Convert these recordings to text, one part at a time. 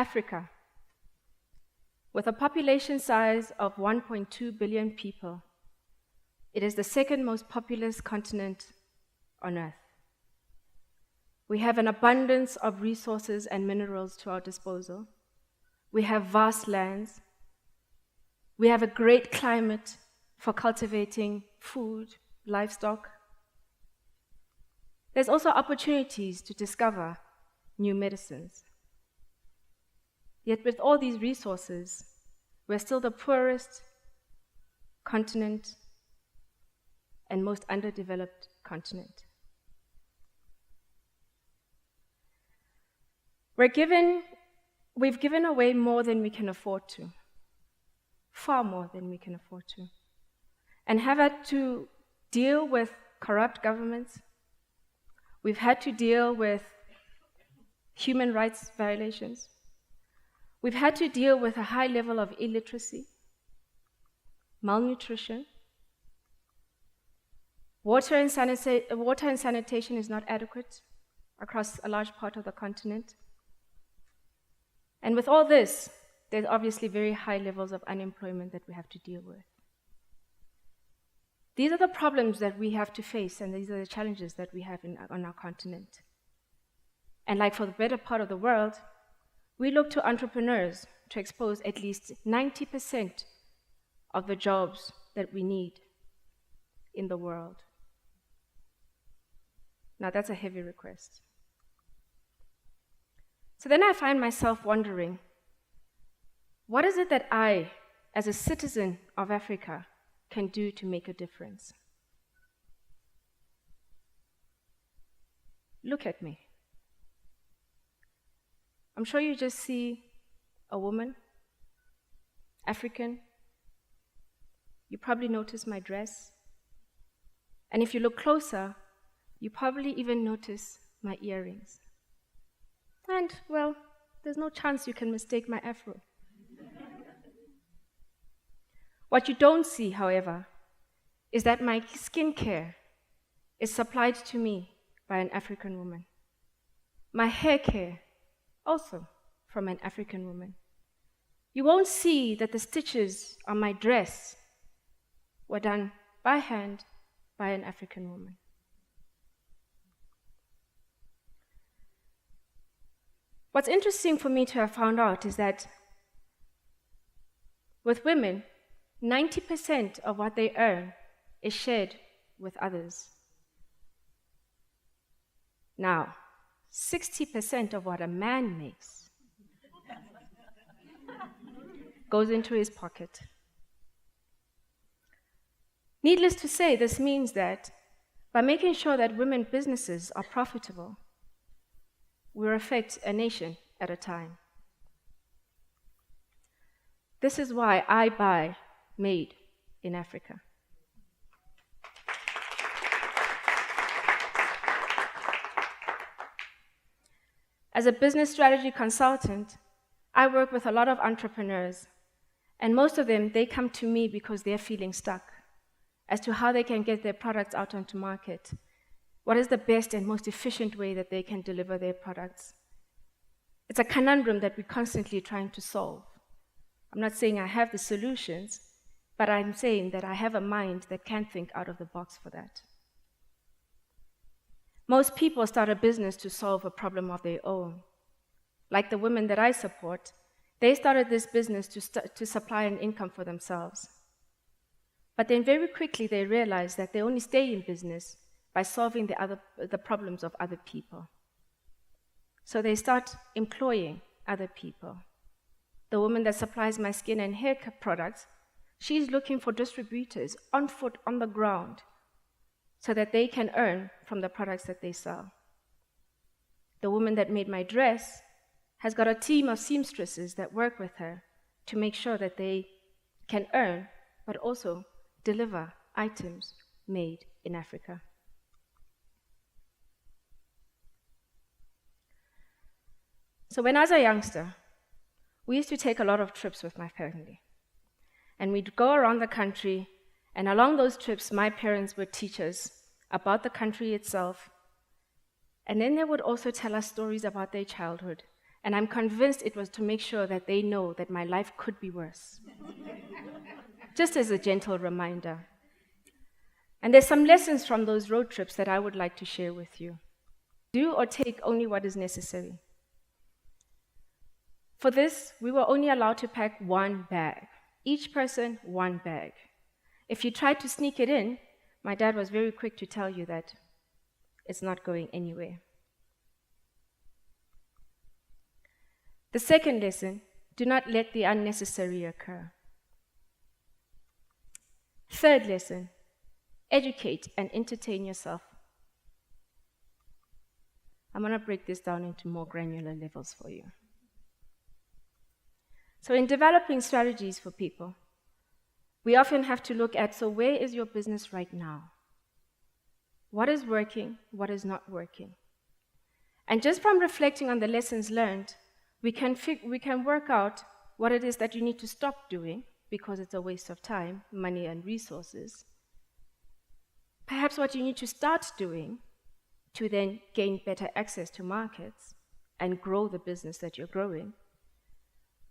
Africa, with a population size of 1.2 billion people, it is the second most populous continent on Earth. We have an abundance of resources and minerals to our disposal. We have vast lands. We have a great climate for cultivating food, livestock. There's also opportunities to discover new medicines. Yet with all these resources, we're still the poorest continent and most underdeveloped continent. We've given away more than we can afford to, far more than we can afford to, and have had to deal with corrupt governments. We've had to deal with human rights violations. We've had to deal with a high level of illiteracy, malnutrition. Water and sanitation is not adequate across a large part of the continent. And with all this, there's obviously very high levels of unemployment that we have to deal with. These are the problems that we have to face, and these are the challenges that we have on our continent. And like for the better part of the world, we look to entrepreneurs to expose at least 90% of the jobs that we need in the world. Now that's a heavy request. So then I find myself wondering, what is it that I, as a citizen of Africa, can do to make a difference? Look at me. I'm sure you just see a woman, African. You probably notice my dress. And if you look closer, you probably even notice my earrings. And, well, there's no chance you can mistake my afro. What you don't see, however, is that my skincare is supplied to me by an African woman. My hair care, also from an African woman. You won't see that the stitches on my dress were done by hand by an African woman. What's interesting for me to have found out is that with women, 90% of what they earn is shared with others. Now, 60% of what a man makes goes into his pocket. Needless to say, this means that by making sure that women businesses are profitable, we affect a nation at a time. This is why I buy made in Africa. As a business strategy consultant, I work with a lot of entrepreneurs, and most of them, they come to me because they're feeling stuck as to how they can get their products out onto market. What is the best and most efficient way that they can deliver their products? It's a conundrum that we're constantly trying to solve. I'm not saying I have the solutions, but I'm saying that I have a mind that can think out of the box for that. Most people start a business to solve a problem of their own. Like the women that I support, they started this business to supply an income for themselves. But then very quickly they realize that they only stay in business by solving the problems of other people. So they start employing other people. The woman that supplies my skin and hair products, she's looking for distributors on foot, on the ground, so that they can earn from the products that they sell. The woman that made my dress has got a team of seamstresses that work with her to make sure that they can earn, but also deliver items made in Africa. So when I was a youngster, we used to take a lot of trips with my family. And we'd go around the country, and along those trips, my parents would teach us about the country itself, and then they would also tell us stories about their childhood And I'm convinced it was to make sure that they know that my life could be worse. Just as a gentle reminder. And there's some lessons from those road trips that I would like to share with you. Do or take only what is necessary. For this, we were only allowed to pack one bag. Each person, one bag. If you tried to sneak it in, my dad was very quick to tell you that it's not going anywhere. The second lesson, do not let the unnecessary occur. Third lesson, educate and entertain yourself. I'm going to break this down into more granular levels for you. So in developing strategies for people, we often have to look at, so where is your business right now? What is working? What is not working? And just from reflecting on the lessons learned, we can work out what it is that you need to stop doing because it's a waste of time, money, and resources. Perhaps what you need to start doing to then gain better access to markets and grow the business that you're growing.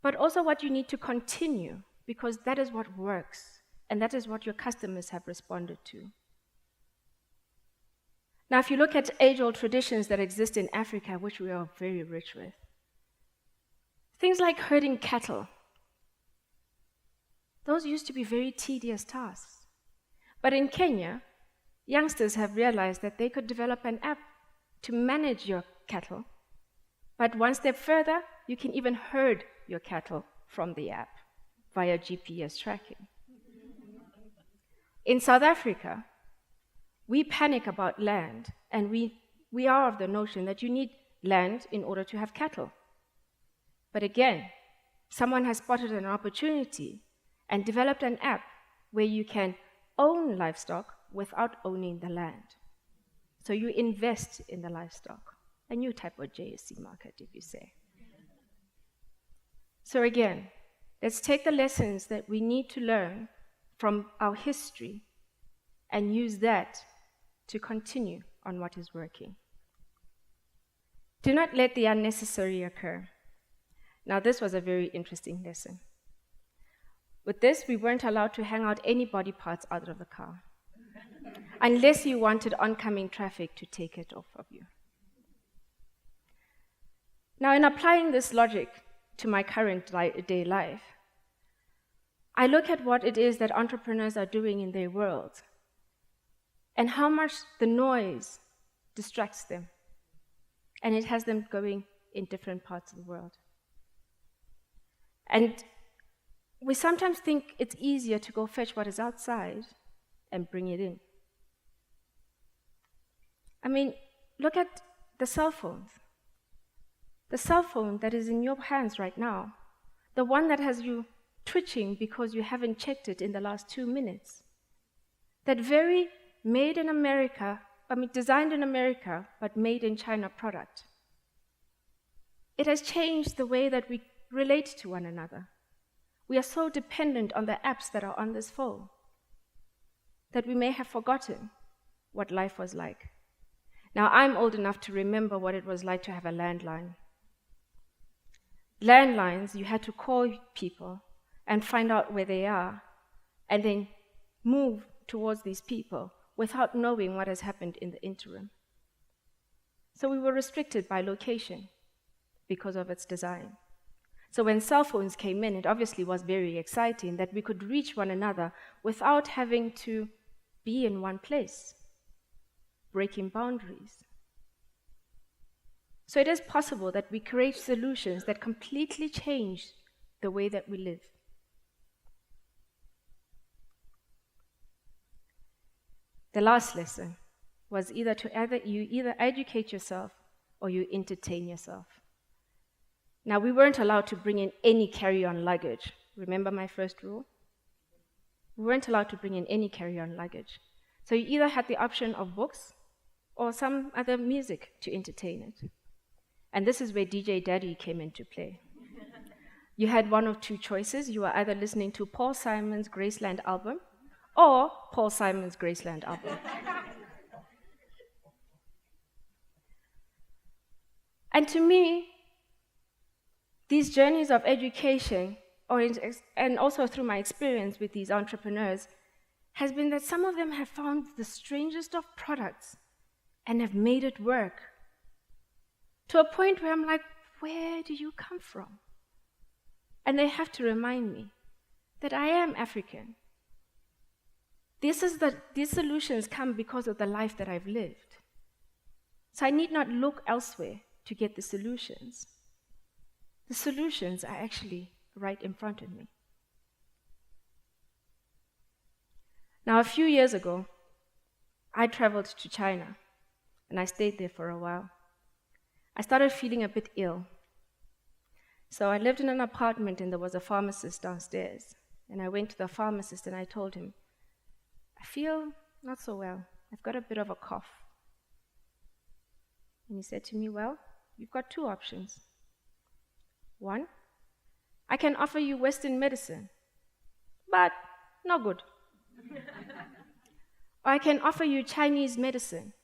But also what you need to continue, because that is what works, and that is what your customers have responded to. Now, if you look at age-old traditions that exist in Africa, which we are very rich with, things like herding cattle, those used to be very tedious tasks. But in Kenya, youngsters have realized that they could develop an app to manage your cattle. But one step further, you can even herd your cattle from the app via GPS tracking. In South Africa, we panic about land, and we are of the notion that you need land in order to have cattle. But again, someone has spotted an opportunity and developed an app where you can own livestock without owning the land. So you invest in the livestock, a new type of JSE market, if you say. So again, let's take the lessons that we need to learn from our history and use that to continue on what is working. Do not let the unnecessary occur. Now, this was a very interesting lesson. With this, we weren't allowed to hang out any body parts out of the car, unless you wanted oncoming traffic to take it off of you. Now, in applying this logic to my current day life, I look at what it is that entrepreneurs are doing in their world and how much the noise distracts them, and it has them going in different parts of the world. And we sometimes think it's easier to go fetch what is outside and bring it in. I mean, look at the cell phones. The cell phone that is in your hands right now, the one that has you twitching because you haven't checked it in the last 2 minutes. That very made in America, designed in America, but made in China product. It has changed the way that we relate to one another. We are so dependent on the apps that are on this phone that we may have forgotten what life was like. Now, I'm old enough to remember what it was like to have a landline. Landlines, you had to call people and find out where they are, and then move towards these people without knowing what has happened in the interim. So we were restricted by location because of its design. So when cell phones came in, it obviously was very exciting that we could reach one another without having to be in one place, breaking boundaries. So it is possible that we create solutions that completely change the way that we live. The last lesson was you either educate yourself or you entertain yourself. Now, we weren't allowed to bring in any carry-on luggage. Remember my first rule? We weren't allowed to bring in any carry-on luggage. So you either had the option of books or some other music to entertain it. And this is where DJ Daddy came into play. You had one of two choices. You were either listening to Paul Simon's Graceland album or Paul Simon's Graceland album. And to me, these journeys of education, and also through my experience with these entrepreneurs, has been that some of them have found the strangest of products and have made it work. To a point where I'm like, where do you come from? And they have to remind me that I am African. These solutions come because of the life that I've lived. So I need not look elsewhere to get the solutions. The solutions are actually right in front of me. Now, a few years ago, I traveled to China, and I stayed there for a while. I started feeling a bit ill. So I lived in an apartment, and there was a pharmacist downstairs. And I went to the pharmacist, and I told him, I feel not so well. I've got a bit of a cough. And he said to me, well, you've got two options. One, I can offer you Western medicine, but no good. Or I can offer you Chinese medicine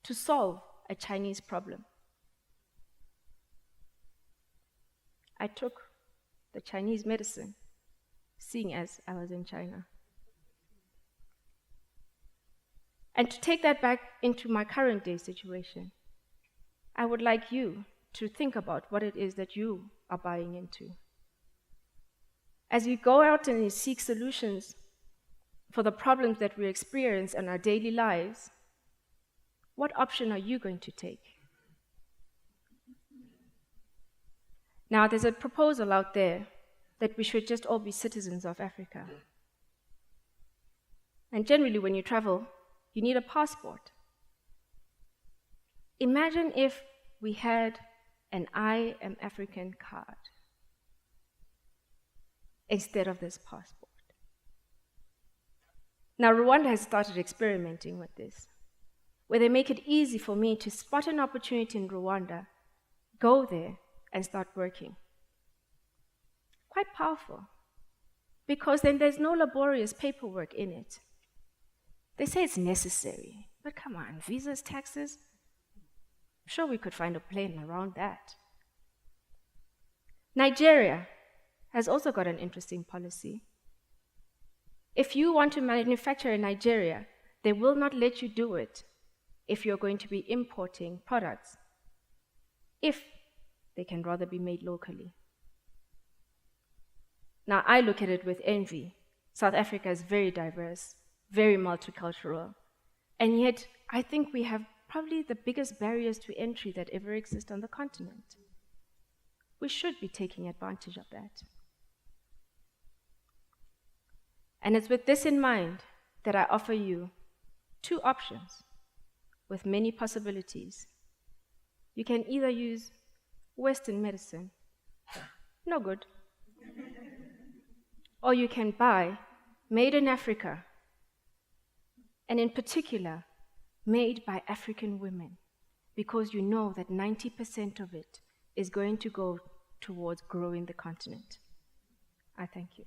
to solve a Chinese problem. I took the Chinese medicine, seeing as I was in China. And to take that back into my current day situation, I would like you to think about what it is that you are buying into. As we go out and we seek solutions for the problems that we experience in our daily lives, what option are you going to take? Now, there's a proposal out there that we should just all be citizens of Africa. And generally, when you travel, you need a passport. Imagine if we had an I am African card instead of this passport. Now, Rwanda has started experimenting with this, where they make it easy for me to spot an opportunity in Rwanda, go there, and start working. Quite powerful, because then there's no laborious paperwork in it. They say it's necessary, but come on, visas, taxes, I'm sure we could find a plan around that. Nigeria has also got an interesting policy. If you want to manufacture in Nigeria, they will not let you do it if you're going to be importing products, if they can rather be made locally. Now, I look at it with envy. South Africa is very diverse, very multicultural, and yet I think we have probably the biggest barriers to entry that ever exist on the continent. We should be taking advantage of that. And it's with this in mind that I offer you two options with many possibilities. You can either use Western medicine, no good, or you can buy made in Africa, and in particular, made by African women, because you know that 90% of it is going to go towards growing the continent. I thank you.